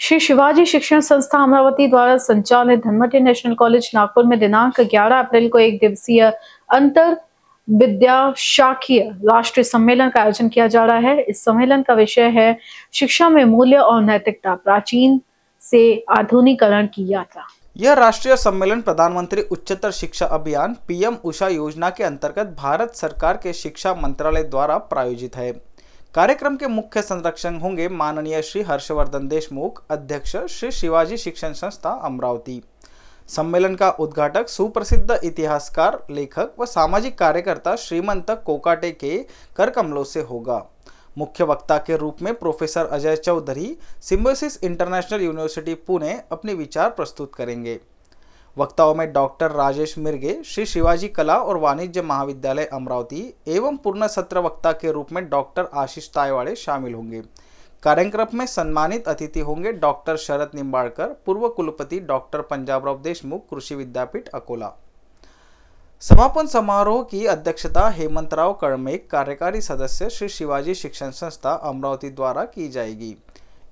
श्री शिवाजी शिक्षण संस्था अमरावती द्वारा संचालित धनवटी नेशनल कॉलेज नागपुर में दिनांक 11 अप्रैल को एक दिवसीय अंतर विद्याशाखीय राष्ट्रीय सम्मेलन का आयोजन किया जा रहा है। इस सम्मेलन का विषय है शिक्षा में मूल्य और नैतिकता, प्राचीन से आधुनिकीकरण की यात्रा। यह राष्ट्रीय सम्मेलन प्रधानमंत्री उच्चतर शिक्षा अभियान पीएम उषा योजना के अंतर्गत भारत सरकार के शिक्षा मंत्रालय द्वारा प्रायोजित है। कार्यक्रम के मुख्य संरक्षक होंगे माननीय श्री हर्षवर्धन देशमुख, अध्यक्ष श्री शिवाजी शिक्षण संस्था अमरावती। सम्मेलन का उद्घाटक सुप्रसिद्ध इतिहासकार, लेखक व सामाजिक कार्यकर्ता श्रीमंत कोकाटे के करकमलों से होगा। मुख्य वक्ता के रूप में professor Ajay Chaudhary, Symbiosis International University Pune अपने विचार प्रस्तुत करेंगे। वक्ताओं में डॉक्टर राजेश मिर्गे, श्री शिवाजी कला और वाणिज्य महाविद्यालय अमरावती एवं पूर्ण सत्र वक्ता के रूप में डॉक्टर आशीष तायवाड़े शामिल होंगे। कार्यक्रम में सम्मानित अतिथि होंगे डॉक्टर शरद निंबाड़कर, पूर्व कुलपति डॉक्टर पंजाबराव देशमुख, कृषि विद्यापीठ अकोला। समापन समारोह की अध्यक्षता हेमंतराव कड़मेक, कार्यकारी सदस्य श्री शिवाजी शिक्षण संस्था अमरावती द्वारा की जाएगी।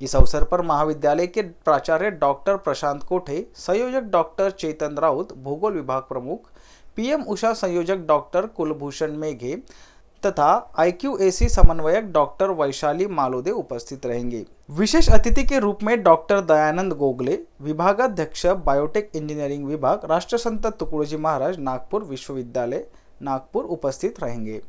इस अवसर पर महाविद्यालय के प्राचार्य डॉक्टर प्रशांत कोठे, संयोजक डॉक्टर चेतन राउत, भूगोल विभाग प्रमुख, पीएम उषा संयोजक डॉक्टर कुलभूषण मेघे तथा IQAC समन्वयक डॉक्टर वैशाली मालोदे उपस्थित रहेंगे। विशेष अतिथि के रूप में डॉक्टर दयानंद गोगले, विभागाध्यक्ष बायोटेक इंजीनियरिंग विभाग, राष्ट्रसंत तुकडोजी महाराज नागपुर विश्वविद्यालय नागपुर उपस्थित रहेंगे।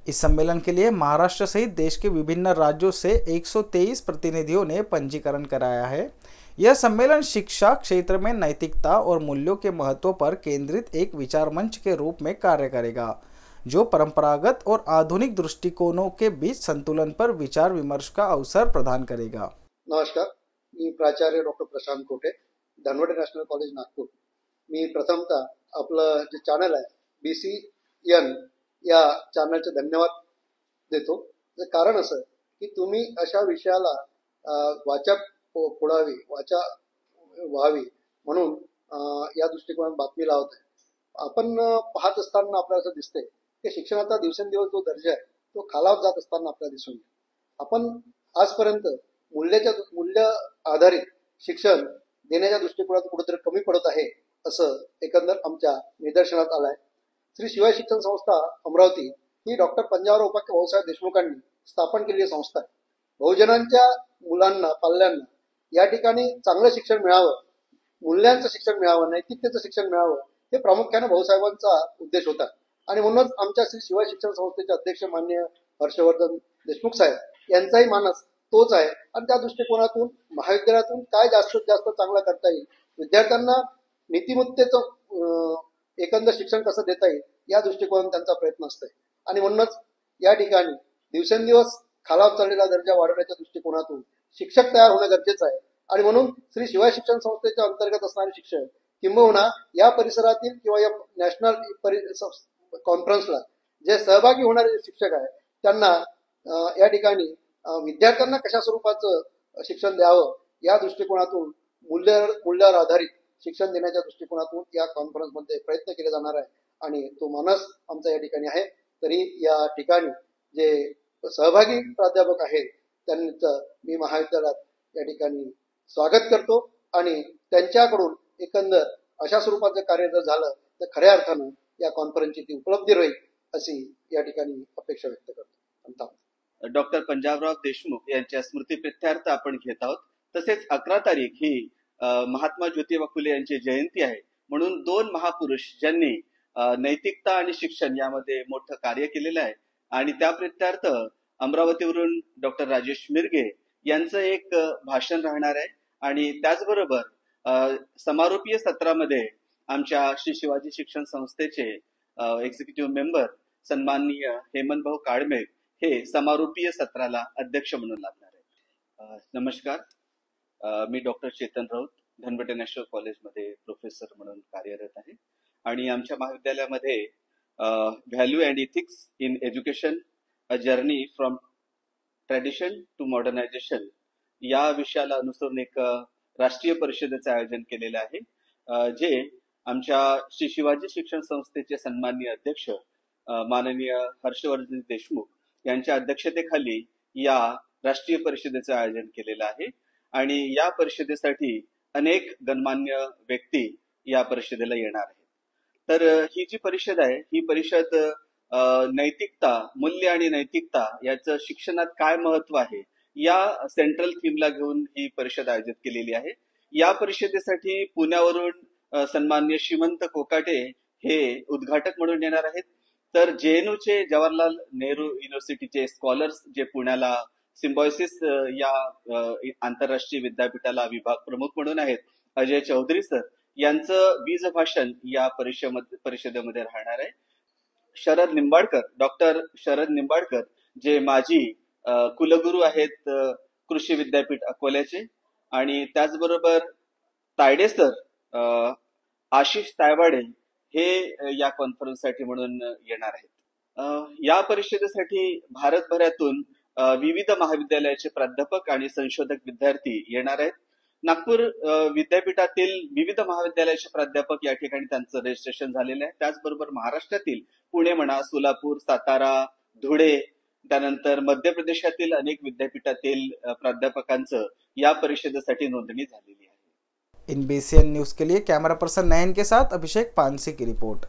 इस सम्मेलन के लिए महाराष्ट्र सहित देश के विभिन्न राज्यों से 123 प्रतिनिधियों ने पंजीकरण कराया है। यह सम्मेलन शिक्षा क्षेत्र में नैतिकता और मूल्यों के महत्व पर केंद्रित एक विचार मंच के रूप में कार्य करेगा, जो परंपरागत और आधुनिक दृष्टिकोणों के बीच संतुलन पर विचार विमर्श का अवसर प्रदान करेगा। नमस्कार, मी प्राचार्य डॉक्टर प्रशांत कोठे, धनवटी नॅशनल कॉलेज नागपूर। मी प्रथमतः आपलं जे चॅनल आहे BCN या चॅनलचे धन्यवाद देतो। कारण असं की तुम्ही अशा विषयाला वाचा फोडावी, वाचा व्हावी म्हणून या दृष्टिकोनात बातमी लावत आहे। आपण पाहत असताना आपल्याला असं दिसते की शिक्षणाचा दिवसेंदिवस जो दर्जा आहे तो खालावत जात असताना आपल्याला दिसून येतो। आपण आजपर्यंत मूल्य आधारित शिक्षण देण्याच्या दृष्टिकोनातून कुठेतरी कमी पडत आहे असं एकंदर आमच्या निदर्शनात आलं आहे। श्री शिवाजी शिक्षण संस्था अमरावती ही डॉक्टर पंजाबराव उपाख्य भाऊसाहेब देशमुखांनी स्थापन केलेली संस्था आहे। बहुजनांच्या मुलांना, पाल्यांना या ठिकाणी चांगलं शिक्षण मिळावं, मूल्यांचं शिक्षण मिळावं, नैतिकतेचं शिक्षण मिळावं, हे प्रामुख्याने भाऊसाहेबांचा उद्देश होता। आणि म्हणूनच आमच्या श्री शिवाजी शिक्षण संस्थेचे अध्यक्ष माननीय हर्षवर्धन देशमुख साहेब यांचाही मानस तोच आहे। आणि त्या दृष्टिकोनातून महाविद्यालयातून काय जास्तीत जास्त चांगलं करता येईल, विद्यार्थ्यांना नीतिमत्तेचं एकंदर शिक्षण कसं देता येईल या दृष्टिकोनातून त्यांचा प्रयत्न असतो। आणि म्हणूनच या ठिकाणी दिवसेंदिवस खालावत चाललेला दर्जा वाढवण्याच्या दृष्टिकोनातून शिक्षक तयार होणं गरजेचं आहे। आणि म्हणून श्री शिवाजी शिक्षण संस्थेच्या अंतर्गत असणारे शिक्षक किंबहुना या परिसरातील किंवा या नॅशनल कॉन्फरन्सला जे सहभागी होणारे शिक्षक आहेत त्यांना या ठिकाणी विद्यार्थ्यांना कशा स्वरूपाचं शिक्षण द्यावं या दृष्टिकोनातून मूल्यावर आधारित शिक्षण देण्याच्या दृष्टिकोनातून या कॉन्फरन्समध्ये प्रयत्न केले जाणार आहे। आणि तो मानस आमचा या ठिकाणी आहे। तरी या ठिकाणी जे सहभागी प्राध्यापक आहेत त्यांचं मी महाविद्यालयात या ठिकाणी स्वागत करतो आणि त्यांच्याकडून एकंदर अशा स्वरूपाचं कार्य जर झालं तर खऱ्या अर्थानं या कॉन्फरन्सची ती उपलब्धी राहील अशी या ठिकाणी अपेक्षा व्यक्त करतो। डॉक्टर पंजाबराव देशमुख यांच्या स्मृतिप्रित्यर्थ आपण घेत आहोत। तसेच 11 तारीख ही महात्मा ज्योतिबा फुले यांची जयंती आहे, म्हणून दोन महापुरुष ज्यांनी नैतिकता आणि शिक्षण यामध्ये मोठं कार्य केलेलं आहे आणि त्या प्रित्यर्थ अमरावतीवरून डॉक्टर राजेश मिर्गे यांचं एक भाषण राहणार आहे। आणि त्याचबरोबर समारोपीय सत्रामध्ये आमच्या श्री शिवाजी शिक्षण संस्थेचे एक्झिक्युटिव्ह मेंबर सन्माननीय हेमंतभाऊ काळमेघ हे समारोपीय सत्राला अध्यक्ष म्हणून लागणार आहेत। नमस्कार, मी डॉक्टर चेतन राऊत, धनवटी नॅशनल कॉलेजमध्ये प्रोफेसर म्हणून कार्यरत आहे आणि आमच्या महाविद्यालयामध्ये value and ethics in education, a journey from tradition to modernization या विषयाला अनुसरून एक राष्ट्रीय परिषदेचं आयोजन केलेलं आहे, जे आमच्या श्री शिवाजी शिक्षण संस्थेचे सन्माननीय अध्यक्ष माननीय हर्षवर्धन देशमुख यांच्या अध्यक्षतेखाली या राष्ट्रीय परिषदेचं आयोजन केलेलं आहे। आणि या परिषदेसाठी अनेक गणमान्य व्यक्ती या परिषदेला येणार आहेत. तर ही जी परिषद आहे ही परिषद नैतिकता, मूल्य आणि नैतिकता याचं शिक्षणात काय महत्व आहे या सेंट्रल थीमला घेऊन ही परिषद आयोजित केलेली आहे. या परिषदेसाठी पुण्यावरून सन्माननीय श्रीमंत कोकाटे हे उद्घाटक म्हणून येणार आहेत. तर JNUचे जवाहरलाल नेहरू युनिव्हर्सिटीचे स्कॉलर्स जे पुण्याला सिम्बॉयसिस या आंतरराष्ट्रीय विद्यापीठाला विभाग प्रमुख म्हणून आहेत, अजय चौधरी सर यांचं बीज भाषण या परिषदेमध्ये राहणार आहे. डॉक्टर शरद निंबाडकर जे माजी कुलगुरू आहेत कृषी विद्यापीठ अकोल्याचे, आणि त्याचबरोबर तायडे सर, आशिष तायवाडे हे या कॉन्फरन्ससाठी म्हणून येणार आहेत. या परिषदेसाठी भारतभरातून विविध महाविद्यालयाचे प्राध्यापक आणि संशोधक विद्यार्थी येणार आहेत. नागपूर विद्यापीठातील विविध महाविद्यालयाचे प्राध्यापक या ठिकाणी त्यांचं रजिस्ट्रेशन झालेलं आहे. त्याचबरोबर महाराष्ट्रातील पुणे म्हणा, सोलापूर, सातारा, धुळे, त्यानंतर मध्य प्रदेशातील अनेक विद्यापीठातील प्राध्यापकांचं या परिषदेसाठी नोंदणी झालेली आहे. इन BCN न्यूज के लिए कैमरा पर्सन नयन के साथ अभिषेक पानसी की रिपोर्ट.